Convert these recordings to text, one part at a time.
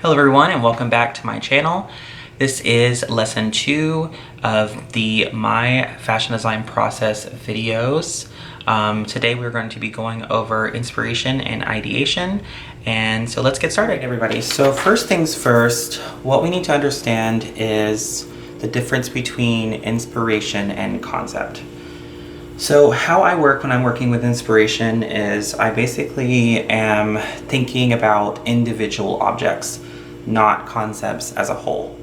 Hello everyone and welcome back to my channel. This is lesson 2 of the My Fashion Design Process videos. Today we're going to be going over inspiration and ideation. And so let's get started, everybody. So first things first, what we need to understand is the difference between inspiration and concept. So how I work when I'm working with inspiration is I basically am thinking about individual objects, not concepts as a whole.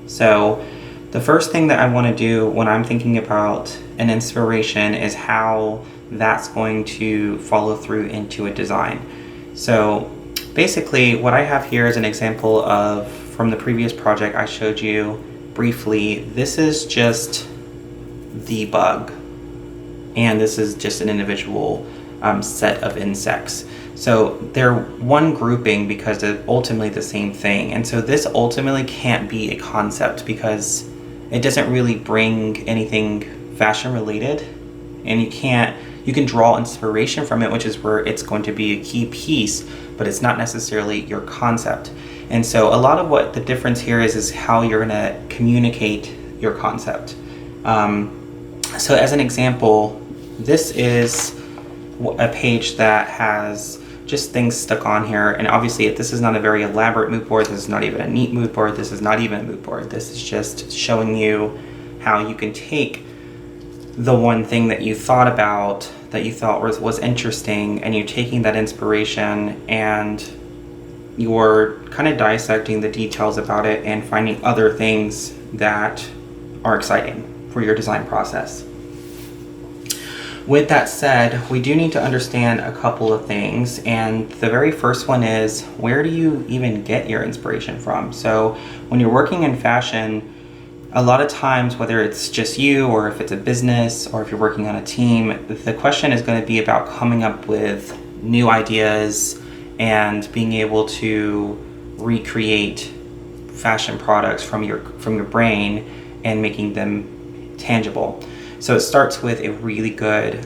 So the first thing that I want to do when I'm thinking about an inspiration is how that's going to follow through into a design. So basically what I have here is an example of, from the previous project I showed you briefly, this is just the bug. And this is just an individual set of insects. So they're one grouping because they're ultimately the same thing. And so this ultimately can't be a concept because it doesn't really bring anything fashion related. And you can draw inspiration from it, which is where it's going to be a key piece, but it's not necessarily your concept. And so a lot of what the difference here is how you're gonna communicate your concept. So as an example, this is a page that has just things stuck on here, and obviously this is not a very elaborate mood board, this is not even a neat mood board, this is not even a mood board, this is just showing you how you can take the one thing that you thought about, that you thought was interesting, and you're taking that inspiration and you're kind of dissecting the details about it and finding other things that are exciting for your design process. With that said, we do need to understand a couple of things, and the very first one is, where do you even get your inspiration from? So when you're working in fashion, a lot of times, whether it's just you or if it's a business or if you're working on a team, the question is going to be about coming up with new ideas and being able to recreate fashion products from your brain and making them tangible. So it starts with a really good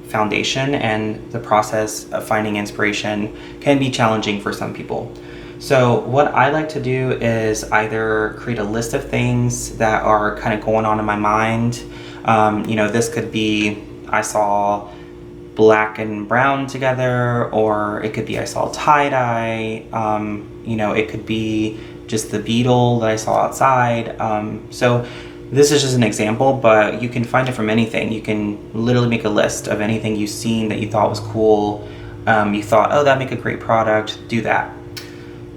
foundation, and the process of finding inspiration can be challenging for some people. So what I like to do is either create a list of things that are kind of going on in my mind. This could be I saw black and brown together, or it could be I saw tie-dye. It could be just the beetle that I saw outside. So this is just an example, but you can find it from anything. You can literally make a list of anything you've seen that you thought was cool. You thought, oh, that'd make a great product, do that.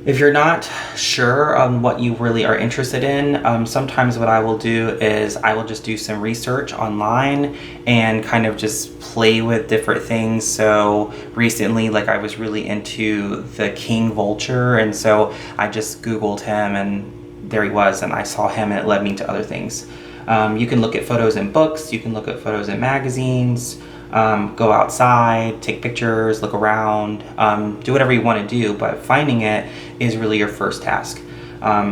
If you're not sure on what you really are interested in, sometimes what I will do is I will just do some research online and kind of just play with different things. So recently, I was really into the king vulture, and so I just Googled him, and there he was, and I saw him, and it led me to other things. You can look at photos in books, you can look at photos in magazines, go outside, take pictures, look around, do whatever you want to do, but finding it is really your first task.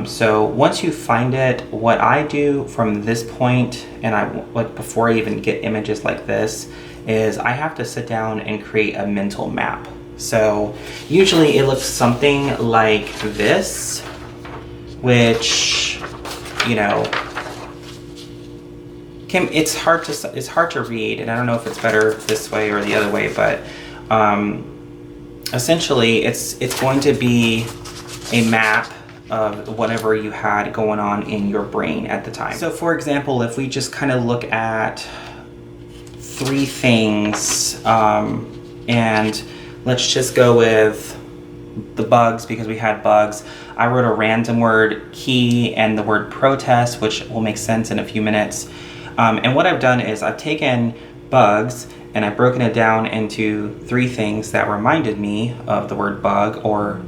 So once you find it, what I do from this point, and before I even get images like this, is I have to sit down and create a mental map. So usually it looks something like this, which, it's hard to read, and I don't know if it's better this way or the other way, but essentially it's going to be a map of whatever you had going on in your brain at the time. So for example, if we just kind of look at 3 things, and let's just go with the bugs because we had bugs. I wrote a random word key and the word protest, which will make sense in a few minutes. And what I've done is I've taken bugs and I've broken it down into 3 things that reminded me of the word bug, or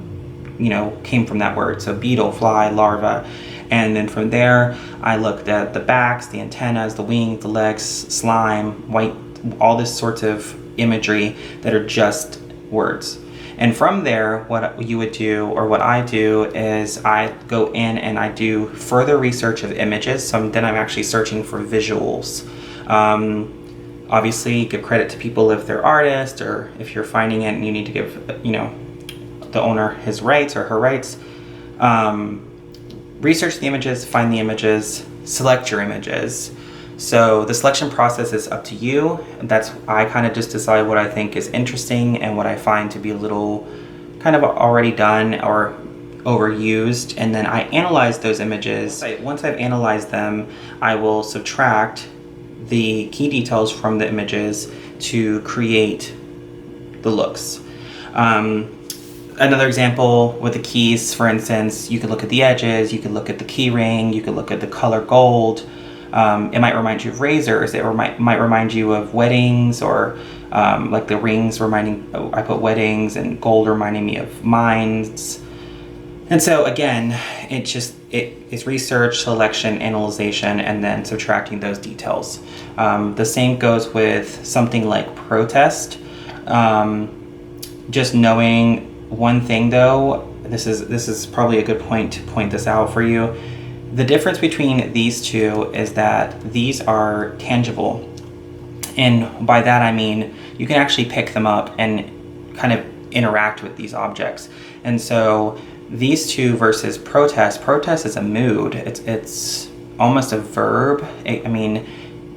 came from that word. So beetle, fly, larva. And then from there I looked at the backs, the antennas, the wings, the legs, slime, white, all this sorts of imagery that are just words. And from there, what you would do, or what I do, is I go in and I do further research of images. So then I'm actually searching for visuals. Obviously, give credit to people if they're artists, or if you're finding it and you need to give, the owner his rights or her rights. Research the images, find the images, select your images. So the selection process is up to you. I kind of just decide what I think is interesting and what I find to be a little kind of already done or overused, and then I analyze those images. Once I've analyzed them, I will subtract the key details from the images to create the looks. Another example with the keys, for instance, you can look at the edges, you can look at the key ring, you can look at the color gold. It might remind you of razors, it might remind you of weddings, or like the rings I put weddings, and gold reminding me of mines. And so again, it's research, selection, analyzation, and then subtracting those details. The same goes with something like protest. Just knowing one thing though, this is probably a good point to point this out for you. The difference between these two is that these are tangible. And by that I mean you can actually pick them up and kind of interact with these objects. And so these two versus protest is a mood. It's almost a verb. I mean,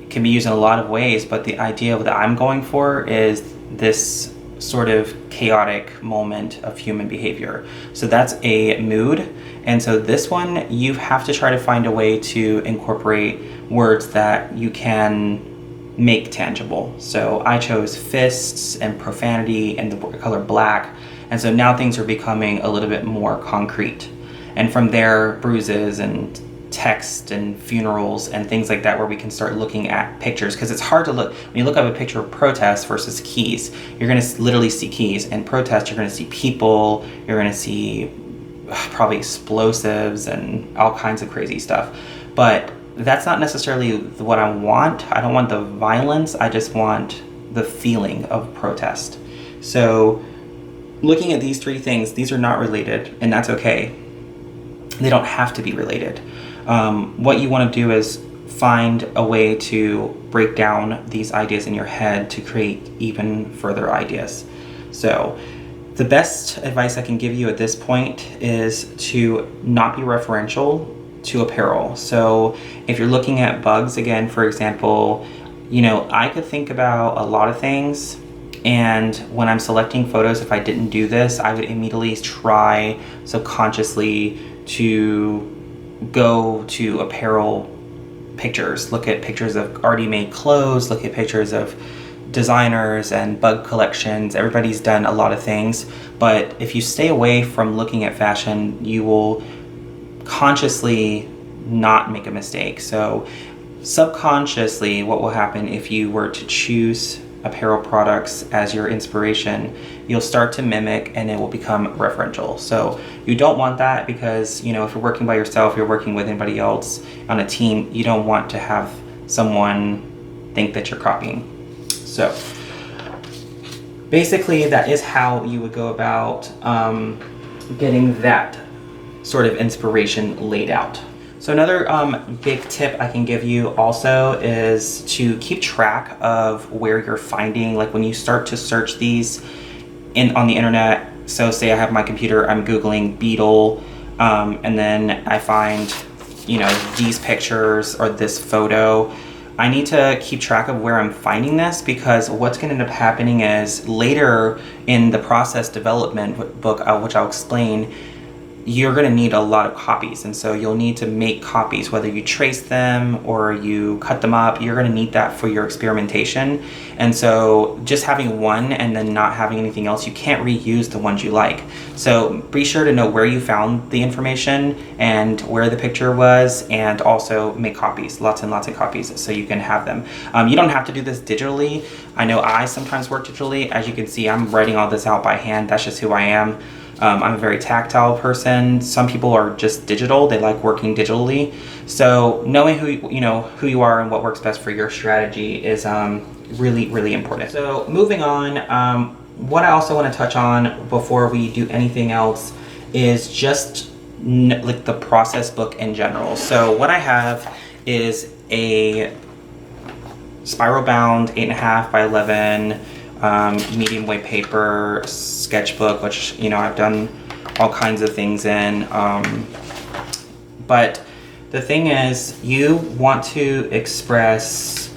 it can be used in a lot of ways, but the idea that I'm going for is this sort of chaotic moment of human behavior. So that's a mood. And so this one, you have to try to find a way to incorporate words that you can make tangible. So I chose fists and profanity and the color black. And so now things are becoming a little bit more concrete. And from there, bruises and text and funerals and things like that, where we can start looking at pictures, because it's hard to look. When you look up a picture of protest versus keys, you're going to literally see keys. And protest, you're going to see people, you're going to see probably explosives and all kinds of crazy stuff. But that's not necessarily what I want. I don't want the violence, I just want the feeling of protest. So looking at these three things, these are not related, and that's okay. They don't have to be related. What you want to do is find a way to break down these ideas in your head to create even further ideas. So the best advice I can give you at this point is to not be referential to apparel. So if you're looking at bugs, again, for example, I could think about a lot of things, and when I'm selecting photos, if I didn't do this, I would immediately try subconsciously to go to apparel pictures, look at pictures of already made clothes, look at pictures of designers and bug collections. Everybody's done a lot of things, but if you stay away from looking at fashion, you will consciously not make a mistake. So subconsciously, what will happen if you were to choose apparel products as your inspiration, you'll start to mimic and it will become referential. So you don't want that, because if you're working by yourself, you're working with anybody else on a team, you don't want to have someone think that you're copying. So basically that is how you would go about getting that sort of inspiration laid out. So another big tip I can give you also is to keep track of where you're finding, like when you start to search these on the internet. So say I have my computer, I'm Googling beetle, and then I find, these pictures or this photo. I need to keep track of where I'm finding this, because what's going to end up happening is later in the process development book, which I'll explain, you're going to need a lot of copies. And so you'll need to make copies, whether you trace them or you cut them up, you're going to need that for your experimentation. And so just having one and then not having anything else, you can't reuse the ones you like. So be sure to know where you found the information and where the picture was, and also make copies, lots and lots of copies, so you can have them. You don't have to do this digitally. I know I sometimes work digitally. As you can see, I'm writing all this out by hand. That's just who I am. I'm a very tactile person. Some people are just digital. They like working digitally. So knowing who you are and what works best for your strategy is really, really important. So moving on, what I also want to touch on before we do anything else is just like the process book in general. So what I have is a spiral bound 8.5 by 11 medium weight paper, sketchbook, which, you know, I've done all kinds of things in. But the thing is, you want to express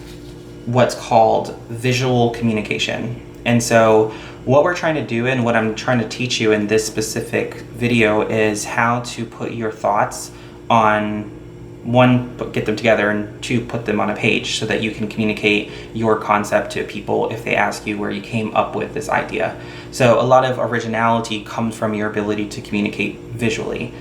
what's called visual communication. And so what we're trying to do and what I'm trying to teach you in this specific video is how to put your thoughts on, one, get them together, and two, put them on a page so that you can communicate your concept to people if they ask you where you came up with this idea. So a lot of originality comes from your ability to communicate visually.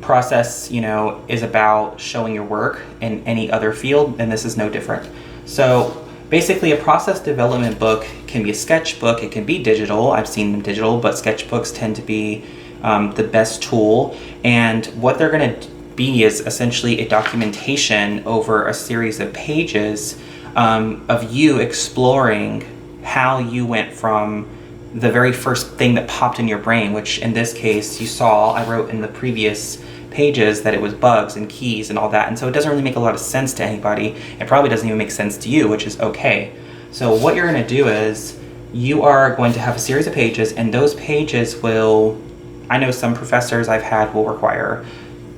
Process, you know, is about showing your work in any other field, and this is no different. So basically, a process development book can be a sketchbook, it can be digital. I've seen them digital, but sketchbooks tend to be the best tool. And what they're going to be is essentially a documentation over a series of pages of you exploring how you went from the very first thing that popped in your brain, which in this case you saw I wrote in the previous pages that it was bugs and keys and all that, and so it doesn't really make a lot of sense to anybody. It probably doesn't even make sense to you, which is okay. So what you're going to do is you are going to have a series of pages, and those pages will, I know some professors I've had will require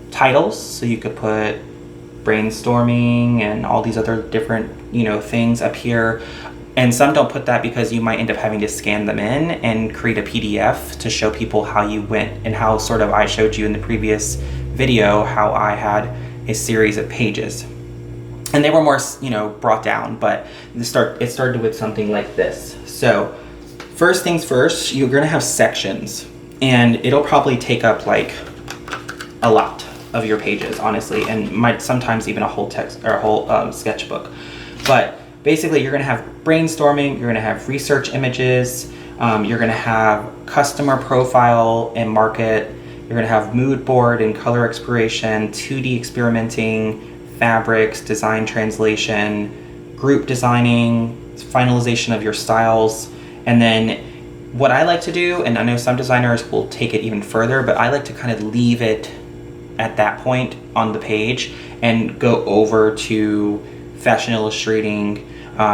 titles, so you could put brainstorming and all these other different, you know, things up here. And some don't put that because you might end up having to scan them in and create a PDF to show people how you went, and how sort of I showed you in the previous video how I had a series of pages. And they were more, you know, brought down, but it started with something like this. So first things first, you're going to have sections, and it'll probably take up like a lot of your pages, honestly, and might sometimes even a whole text or a whole sketchbook. But basically, you're going to have brainstorming, you're going to have research images, you're going to have customer profile and market, you're going to have mood board and color exploration, 2D experimenting, fabrics, design translation, group designing, finalization of your styles. And then what I like to do, and I know some designers will take it even further, but I like to kind of leave it at that point on the page and go over to fashion illustrating,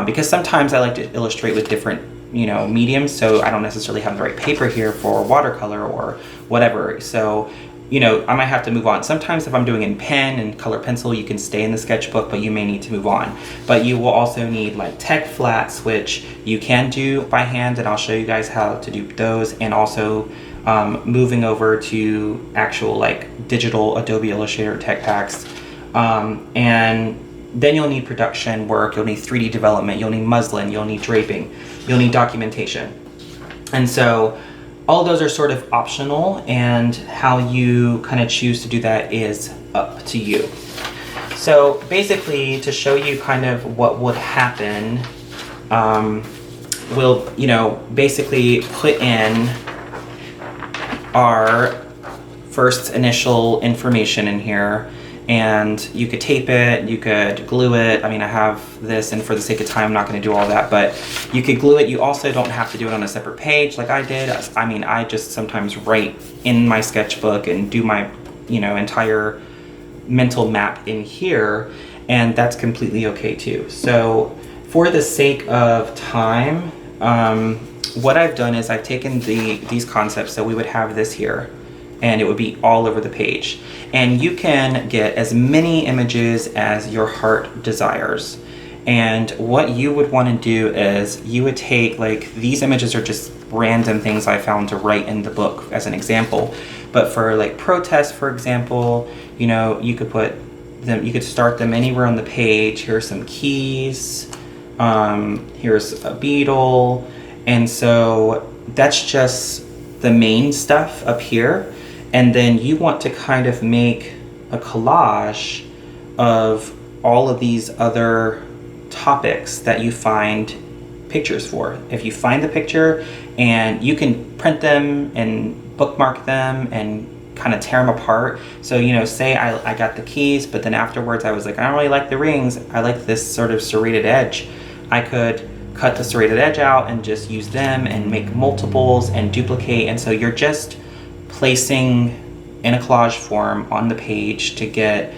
because sometimes I like to illustrate with different, you know, mediums, so I don't necessarily have the right paper here for watercolor or whatever. So, you know, I might have to move on. Sometimes if I'm doing in pen and color pencil, you can stay in the sketchbook, but you may need to move on. But you will also need like tech flats, which you can do by hand, and I'll show you guys how to do those, and also moving over to actual like digital Adobe Illustrator tech packs. And then you'll need production work, you'll need 3D development, you'll need muslin, you'll need draping, you'll need documentation. And so all of those are sort of optional, and how you kind of choose to do that is up to you. So basically, to show you kind of what would happen, we'll, you know, basically put in our first initial information in here. And you could tape it, you could glue it. I mean, I have this, and for the sake of time, I'm not going to do all that, but you could glue it. You also don't have to do it on a separate page like I did. I mean, I just sometimes write in my sketchbook and do my, you know, entire mental map in here, and that's completely okay too. So for the sake of time, what I've done is I've taken these concepts. So we would have this here, and it would be all over the page. And you can get as many images as your heart desires. And what you would want to do is you would take, like, these images are just random things I found to write in the book as an example. But for like protest, for example, you know, you could put them, you could start them anywhere on the page. Here's some keys, here's a beetle. And so that's just the main stuff up here. And then you want to kind of make a collage of all of these other topics that you find pictures for. If you find the picture, and you can print them and bookmark them and kind of tear them apart. So, you know, say I got the keys, but then afterwards I was like, I don't really like the rings, I like this sort of serrated edge. I could cut the serrated edge out and just use them and make multiples and duplicate. And so you're just placing in a collage form on the page to get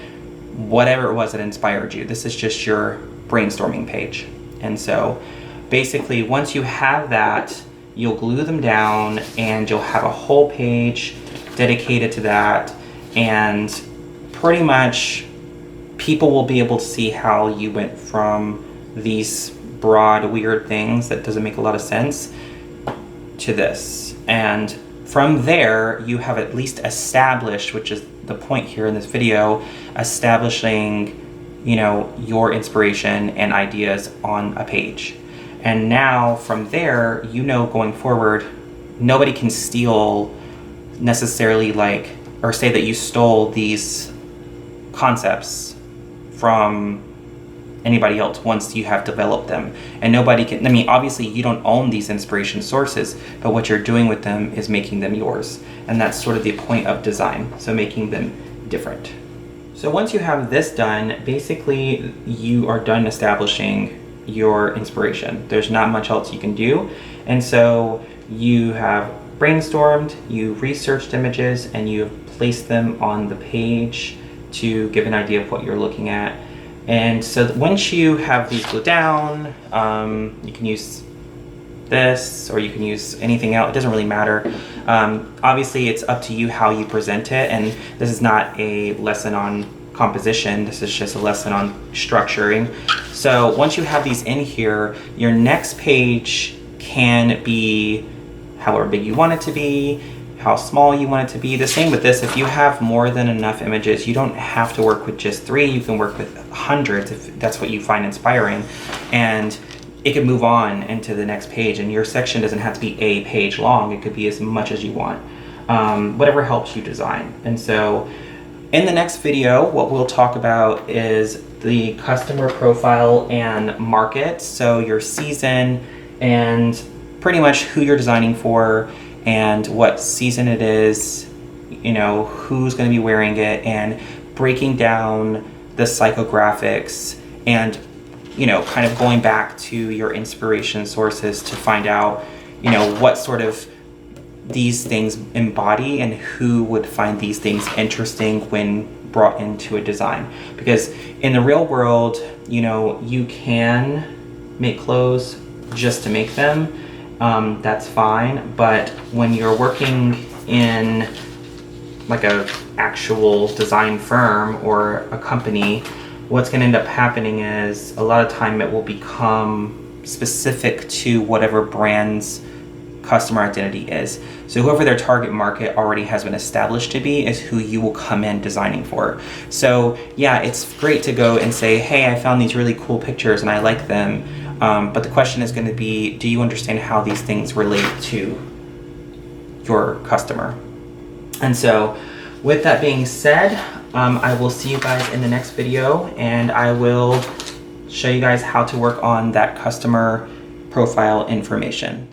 whatever it was that inspired you. This is just your brainstorming page. And so basically once you have that, you'll glue them down and you'll have a whole page dedicated to that, and pretty much people will be able to see how you went from these broad, weird things that doesn't make a lot of sense to this. And from there, you have at least established, which is the point here in this video, establishing, you know, your inspiration and ideas on a page. And now from there, you know, going forward, nobody can steal necessarily, like, or say that you stole these concepts from anybody else once you have developed them. And nobody can, I mean, obviously you don't own these inspiration sources, but what you're doing with them is making them yours. And that's sort of the point of design, so making them different. So once you have this done, basically you are done establishing your inspiration. There's not much else you can do. And so you have brainstormed, you researched images, and you have placed them on the page to give an idea of what you're looking at. And so once you have these glued down, you can use this or you can use anything else. It doesn't really matter. Obviously, it's up to you how you present it. And this is not a lesson on composition. This is just a lesson on structuring. So once you have these in here, your next page can be however big you want it to be, how small you want it to be. The same with this. If you have more than enough images, you don't have to work with just 3. You can work with hundreds if that's what you find inspiring. And it can move on into the next page, and your section doesn't have to be a page long. It could be as much as you want. Whatever helps you design. And so in the next video, what we'll talk about is the customer profile and market. So your season and pretty much who you're designing for and what season it is, you know, who's going to be wearing it, and breaking down the psychographics and, you know, kind of going back to your inspiration sources to find out, you know, what sort of these things embody and who would find these things interesting when brought into a design. Because in the real world, you know, you can make clothes just to make them. That's fine, but when you're working in like a actual design firm or a company, what's going to end up happening is a lot of time it will become specific to whatever brand's customer identity is. So whoever their target market already has been established to be is who you will come in designing for. So yeah, it's great to go and say, hey, I found these really cool pictures and I like them. But the question is going to be, do you understand how these things relate to your customer? And so with that being said, I will see you guys in the next video, and I will show you guys how to work on that customer profile information.